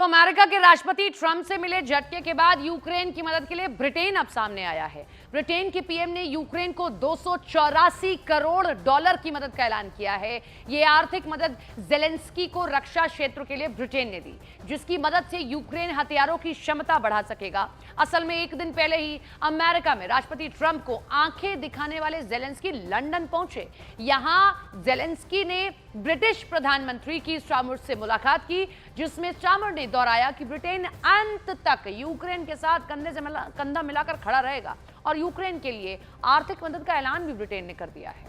America के राष्ट्रपति Trump से मिले झटके के बाद यूक्रेन की मदद के लिए ब्रिटेन अब सामने आया है। ब्रिटेन के पीएम ने यूक्रेन को 284 करोड़ डॉलर की मदद का ऐलान किया है। यह आर्थिक मदद जेलेंस्की को रक्षा क्षेत्र के लिए ब्रिटेन ने दी, जिसकी मदद से यूक्रेन हथियारों की क्षमता बढ़ा सकेगा। असल में एक दिन पहले ही अमेरिका में राष्ट्रपति ट्रंप को आंखें दिखाने वाले जेलेंस्की लंदन पहुंचे। यहां जेलेंस्की ने ब्रिटिश प्रधानमंत्री की स्टारमर से मुलाकात की, जिसमें स्टारमर ने दोहराया कि ब्रिटेन अंत तक यूक्रेन के साथ कंधे से कंधा मिलाकर खड़ा रहेगा और यूक्रेन के लिए आर्थिक मदद का ऐलान भी ब्रिटेन ने कर दिया है।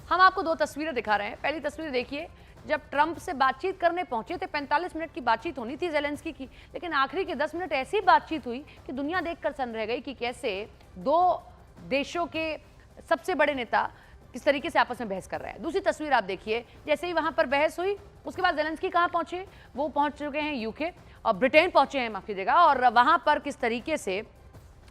हम आपको दो तस्वीरें दिखा रहे हैं। पहली तस्वीर देखिए, जब ट्रंप से बातचीत करने पहुंचे थे, 45 मिनट की बातचीत होनी थी जेलेंस्की की, लेकिन आखिरी के 10 मिनट ऐसी बातचीत हुई कि दुनिया देखकर सन रह गई कि कैसे दो देशों के सबसे बड़े नेता किस तरीके से आपस में बहस कर रहे हैं। दूसरी तस्वीर आप देखिए, जैसे ही वहां पर बहस हुई उसके बाद जेलेंस्की कहां पहुंचे, वो पहुंच चुके हैं यूके और ब्रिटेन पहुंचे हैं, माफ कीजिएगा, और वहां पर किस तरीके से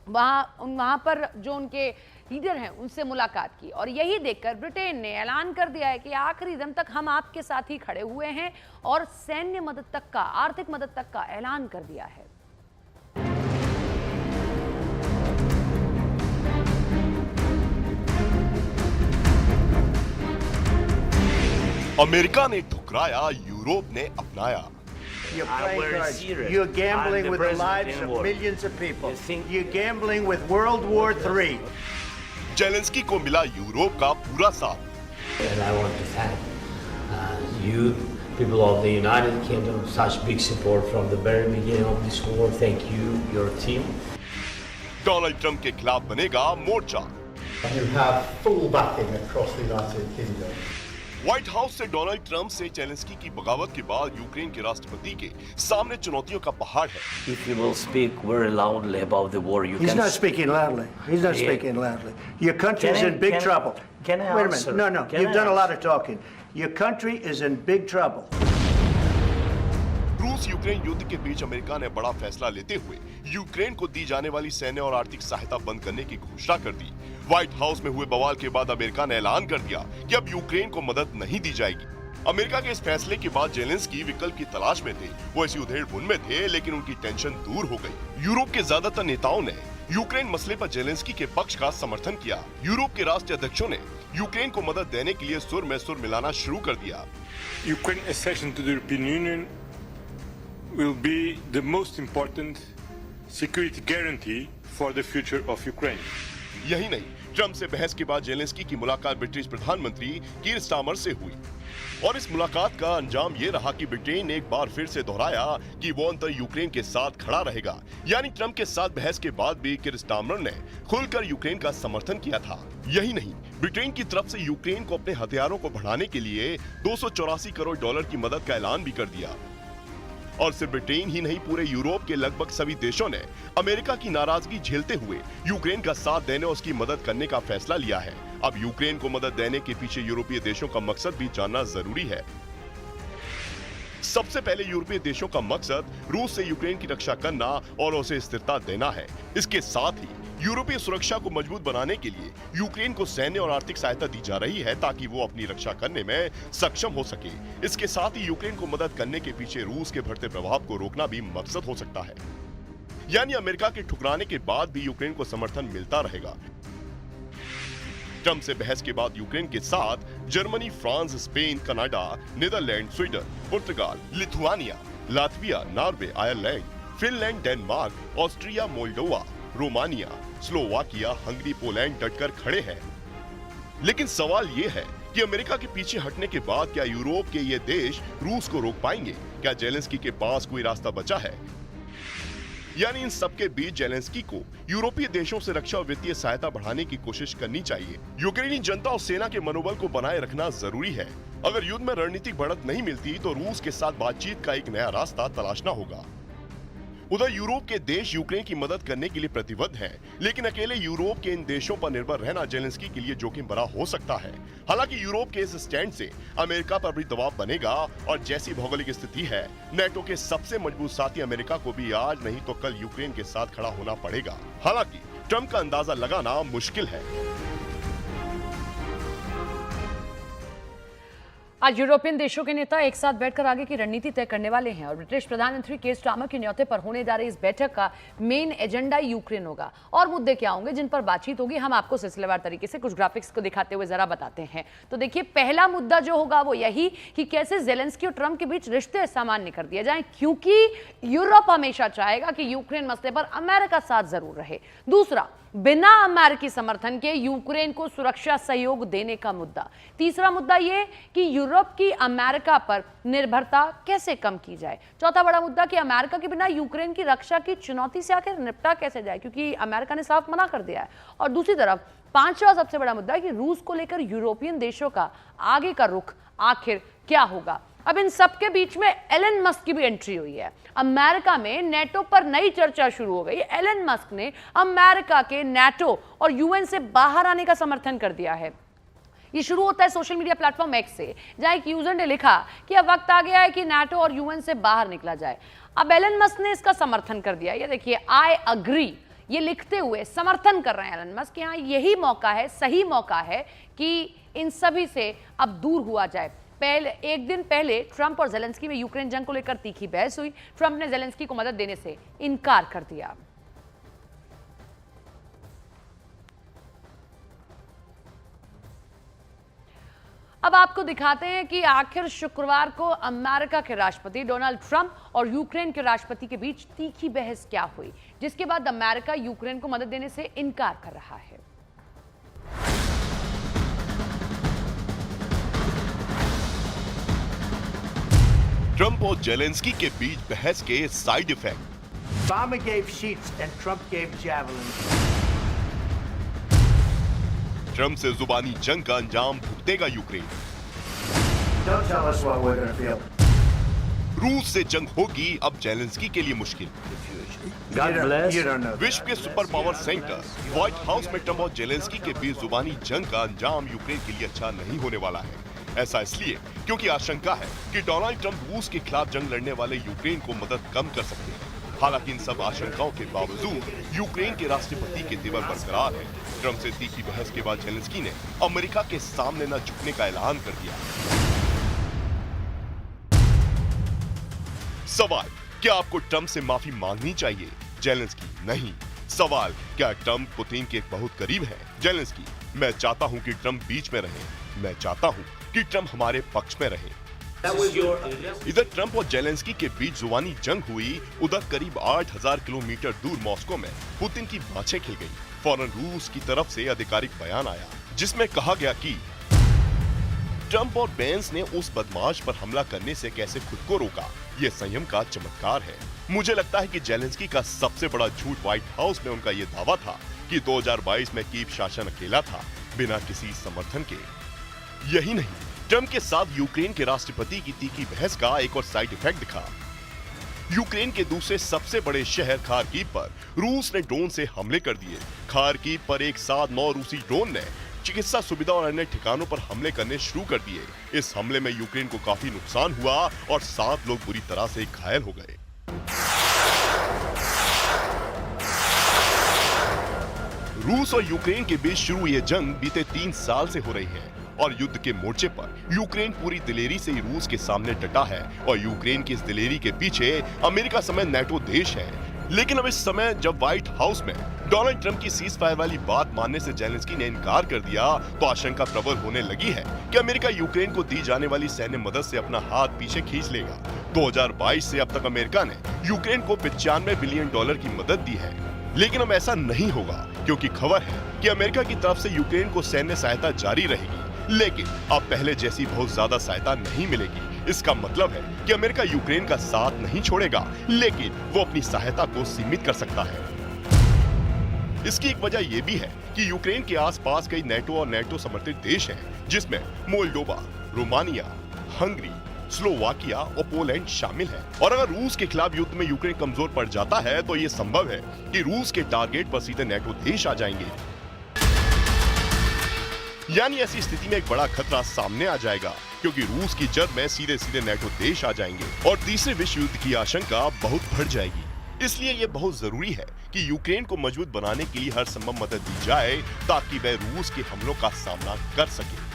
वहां पर जो उनके लीडर हैं उनसे मुलाकात की। और यही देखकर ब्रिटेन ने ऐलान कर दिया है कि आखिरी दम तक हम आपके साथ ही खड़े हुए हैं और सैन्य मदद तक का, आर्थिक मदद तक का ऐलान कर दिया है। अमेरिका ने ठुकराया, यूरोप ने अपनाया। You're playing cards. You're gambling with the lives of millions of people. You're gambling with World War III. Zelensky को मिला यूरोप का पूरा साथ। And I want to thank you, people of the United Kingdom, such big support from the very beginning of this war. Thank you, your team. Donald Trump के खिलाफ बनेगा मोर्चा। You have full backing across the United Kingdom. White house से Donald Trump से Zelensky की बगावत के बाद Ukraine के राष्ट्रपति के सामने चुनौतियों का पहाड़ है। If you will speak very loudly about the war, you He's can. not speaking loudly. He's not speaking loudly. Your country is in big trouble. Can I Wait a answer? minute. No. Can You've I done a lot answer? of talking. Your country is in big trouble. रूस Ukraine युद्ध के बीच America ने बड़ा फैसला लेते हुए Ukraine को दी जाने वाली सैन्य और आर्थिक सहायता बंद करने की घोषणा कर दी। व्हाइट हाउस में हुए बवाल के बाद अमेरिका ने ऐलान कर दिया कि अब यूक्रेन को मदद नहीं दी जाएगी। अमेरिका के इस फैसले के बाद जेलेंस्की विकल्प की तलाश में थे। वो ऐसी उधेड़-बुन में थे, लेकिन उनकी टेंशन दूर हो गई। यूरोप के ज्यादातर नेताओं ने यूक्रेन मसले पर जेलेंस्की के पक्ष का समर्थन किया। यूरोप के राष्ट्रीय अध्यक्षों ने यूक्रेन को मदद देने के लिए सुर में सुर मिलाना शुरू कर दिया। Ukraine's accession to the European Union will be the most important security guarantee for the future of Ukraine. यही नहीं, ट्रंप से बहस के बाद जेलेंस्की की मुलाकात ब्रिटिश प्रधानमंत्री कीर स्टारमर से हुई और इस मुलाकात का अंजाम ये रहा कि ब्रिटेन ने एक बार फिर से दोहराया कि वो अंतर यूक्रेन के साथ खड़ा रहेगा। यानी ट्रंप के साथ बहस के बाद भी कीर स्टारमर ने खुलकर यूक्रेन का समर्थन किया था। यही नहीं, ब्रिटेन की तरफ से यूक्रेन को अपने हथियारों को बढ़ाने के लिए 284 करोड़ डॉलर की मदद का ऐलान भी कर दिया। और सिर्फ ब्रिटेन ही नहीं, पूरे यूरोप के लगभग सभी देशों ने अमेरिका की नाराजगी झेलते हुए यूक्रेन का साथ देने और उसकी मदद करने का फैसला लिया है। अब यूक्रेन को मदद देने के पीछे यूरोपीय देशों का मकसद भी जानना जरूरी है। सबसे पहले यूरोपीय देशों का मकसद रूस से यूक्रेन की रक्षा करना और उसे स्थिरता देना है। इसके साथ ही यूरोपीय सुरक्षा को मजबूत बनाने के लिए यूक्रेन को सैन्य और आर्थिक सहायता दी जा रही है ताकि वो अपनी रक्षा करने में सक्षम हो सके। इसके साथ ही यूक्रेन को मदद करने के पीछे रूस के बढ़ते प्रभाव को रोकना भी मकसद हो सकता है। यानी अमेरिका के ठुकराने के बाद भी यूक्रेन को समर्थन मिलता रहेगा। ट्रंप से बहस के बाद यूक्रेन के साथ Germany, France, Spain, Canada, Netherlands, Sweden, पुर्तगाल, Lithuania, Latvia, Norway, Ireland, Finland, Denmark, Austria, Moldova, Romania, Slovakia, Hungary, Poland डटकर खड़े हैं। लेकिन सवाल ये है कि अमेरिका के पीछे हटने के बाद क्या यूरोप के ये देश रूस को रोक पाएंगे? क्या जेलेंस्की के पास कोई रास्ता बचा है? यानी इन सबके बीच जेलेंस्की को यूरोपीय देशों से रक्षा और वित्तीय सहायता बढ़ाने की कोशिश करनी चाहिए। यूक्रेनी जनता और सेना के मनोबल को बनाए रखना जरूरी है। अगर युद्ध में रणनीतिक बढ़त नहीं मिलती तो रूस के साथ बातचीत का एक नया रास्ता तलाशना होगा। उधर यूरोप के देश यूक्रेन की मदद करने के लिए प्रतिबद्ध हैं, लेकिन अकेले यूरोप के इन देशों पर निर्भर रहना जेलेंस्की के लिए जोखिम भरा हो सकता है। हालांकि यूरोप के इस स्टैंड से अमेरिका पर भी दबाव बनेगा और जैसी भौगोलिक स्थिति है, नेटो के सबसे मजबूत साथी अमेरिका को भी आज नहीं तो कल यूक्रेन के साथ खड़ा होना पड़ेगा। हालांकि ट्रंप का अंदाजा लगाना मुश्किल है। आज यूरोपियन देशों के नेता एक साथ बैठकर आगे की रणनीति तय करने वाले हैं और ब्रिटिश प्रधानमंत्री केर स्टारमर के न्योते पर होने जा रही इस बैठक का मेन एजेंडा यूक्रेन होगा। और मुद्दे क्या होंगे जिन पर बातचीत होगी, हम आपको सिलसिलेवार तरीके से कुछ ग्राफिक्स को दिखाते हुए जरा बताते हैं। तो देखिए, पहला मुद्दा जो होगा वो यही कि कैसे जेलेंस्की और ट्रंप के बीच रिश्ते सामान्य कर दिए जाएं, क्योंकि यूरोप हमेशा चाहेगा कि यूक्रेन मसले पर अमेरिका साथ जरूर रहे। दूसरा, बिना अमेरिकी समर्थन के यूक्रेन को सुरक्षा सहयोग देने का मुद्दा। तीसरा मुद्दा यह कि यूरोप की अमेरिका पर निर्भरता कैसे कम की जाए। चौथा बड़ा मुद्दा कि अमेरिका के बिना यूक्रेन की रक्षा की चुनौती से आखिर निपटा कैसे जाए, क्योंकि अमेरिका ने साफ मना कर दिया है। और दूसरी तरफ पांचवा सबसे बड़ा मुद्दा है कि रूस को लेकर यूरोपियन देशों का आगे का रुख आखिर क्या होगा। अब इन सबके बीच में एलन मस्क की भी एंट्री हुई है। अमेरिका में नेटो पर नई चर्चा शुरू हो गई। एलन मस्क ने अमेरिका के नेटो और यूएन से बाहर आने का समर्थन कर दिया है। ये शुरू होता है सोशल मीडिया प्लेटफॉर्म एक्स से, जहां एक यूजर ने लिखा कि अब वक्त आ गया है कि नेटो और यूएन से बाहर निकला जाए। अब एलन मस्क ने इसका समर्थन कर दिया। ये देखिए, आई अग्री, ये लिखते हुए समर्थन कर रहे हैं एलन मस्क। यहाँ यही मौका है, सही मौका है कि इन सभी से अब दूर हुआ जाए। एक दिन पहले ट्रंप और जेलेंस्की में यूक्रेन जंग को लेकर तीखी बहस हुई। ट्रंप ने जेलेंस्की को मदद देने से इनकार कर दिया। अब आपको दिखाते हैं कि आखिर शुक्रवार को अमेरिका के राष्ट्रपति डोनाल्ड ट्रंप और यूक्रेन के राष्ट्रपति के बीच तीखी बहस क्या हुई, जिसके बाद अमेरिका यूक्रेन को मदद देने से इनकार कर रहा है। ट्रंप और जेलेंस्की के बीच बहस के side effect. Obama gave sheets and Trump gave javelins. Trump से जुबानी जंग का अंजाम भुगतेगा Ukraine. Don't tell us what we're going to feel. रूस से जंग होगी अब जेलेंस्की के लिए मुश्किल। God bless. You don't know. विश्व के super power centre white house में ट्रंप और जेलेंस्की के बीच जुबानी जंग का अंजाम यूक्रेन के लिए अच्छा नहीं होने वाला है। ऐसा इसलिए क्योंकि आशंका है कि डोनाल्ड ट्रंप रूस के खिलाफ जंग लड़ने वाले यूक्रेन को मदद कम कर सकते हैं। हालांकि इन सब आशंकाओं के बावजूद यूक्रेन के राष्ट्रपति के तेवर बरकरार है। ट्रंप से तीखी बहस के बाद जेलेंस्की ने अमेरिका के सामने न झुकने का ऐलान कर दिया। सवाल, क्या आपको ट्रंप से माफी मांगनी चाहिए? जेलेंस्की, नहीं। सवाल, क्या ट्रंप पुतिन के बहुत करीब है? जेलेंस्की, मैं चाहता हूं कि ट्रंप बीच में रहे। मैं चाहता हूं कि ट्रंप हमारे पक्ष में रहे। इधर ट्रंप और जेलेंस्की के बीच जुबानी जंग हुई, उधर करीब 8000 किलोमीटर दूर मॉस्को में पुतिन की बाछें खिल गई। फौरन रूस की तरफ से आधिकारिक बयान आया जिसमें कहा गया कि ट्रंप और बेंस ने उस बदमाश पर हमला करने से कैसे खुद को रोका, ये संयम का चमत्कार है। मुझे लगता है कि जेलेंस्की का सबसे बड़ा झूठ व्हाइट हाउस में उनका ये दावा था कि 2022 में कीव शासन अकेला था, बिना किसी समर्थन के। यही नहीं, ट्रंप के साथ यूक्रेन के राष्ट्रपति की तीखी बहस का एक और साइड इफेक्ट दिखा। यूक्रेन के दूसरे सबसे बड़े शहर खार्किव पर रूस ने ड्रोन से हमले कर दिए। खार्किव पर एक साथ 9 रूसी ड्रोन ने चिकित्सा सुविधा और अन्य ठिकानों पर हमले करने शुरू कर दिए। इस हमले में यूक्रेन को काफी नुकसान हुआ और 7 लोग बुरी तरह से घायल हो गए। रूस और यूक्रेन के बीच शुरू ये जंग बीते 3 साल से हो रही है और युद्ध के मोर्चे पर यूक्रेन पूरी दिलेरी से ही रूस के सामने डटा है और यूक्रेन की इस दिलेरी के पीछे अमेरिका समेत नेटो देश है। लेकिन अब इस समय जब व्हाइट हाउस में डोनाल्ड ट्रंप की सीज फायर वाली बात मानने से जेलेंस्की ने इनकार कर दिया तो आशंका प्रबल होने लगी है कि अमेरिका यूक्रेन को दी जाने वाली सैन्य मदद से अपना हाथ पीछे खींच लेगा। 2022 से अब तक अमेरिका ने यूक्रेन को $95 बिलियन की मदद दी है, लेकिन अब ऐसा नहीं होगा क्योंकि खबर है कि अमेरिका की तरफ से यूक्रेन को सैन्य सहायता जारी रहेगी, लेकिन अब पहले जैसी बहुत ज्यादा सहायता नहीं मिलेगी। इसका मतलब है कि अमेरिका यूक्रेन का साथ नहीं छोड़ेगा, लेकिन वो अपनी सहायता को सीमित कर सकता है। इसकी एक वजह यह भी है कि यूक्रेन के आसपास कई नेटो और नेटो समर्थित देश हैं, जिसमें मोल्डोवा, रोमानिया, हंगरी, स्लोवाकिया और पोलैंड शामिल है। और अगर रूस के खिलाफ युद्ध में यूक्रेन कमजोर पड़ जाता है तो ये संभव है कि रूस के टारगेट पर सीधे नेटो देश आ जाएंगे। यानी ऐसी स्थिति में एक बड़ा खतरा सामने आ जाएगा क्योंकि रूस की जद में सीधे सीधे नेटो देश आ जाएंगे और तीसरे विश्व युद्ध की आशंका बहुत बढ़ जाएगी। इसलिए ये बहुत जरूरी है कि यूक्रेन को मजबूत बनाने के लिए हर संभव मदद दी जाए ताकि वह रूस के हमलों का सामना कर सके।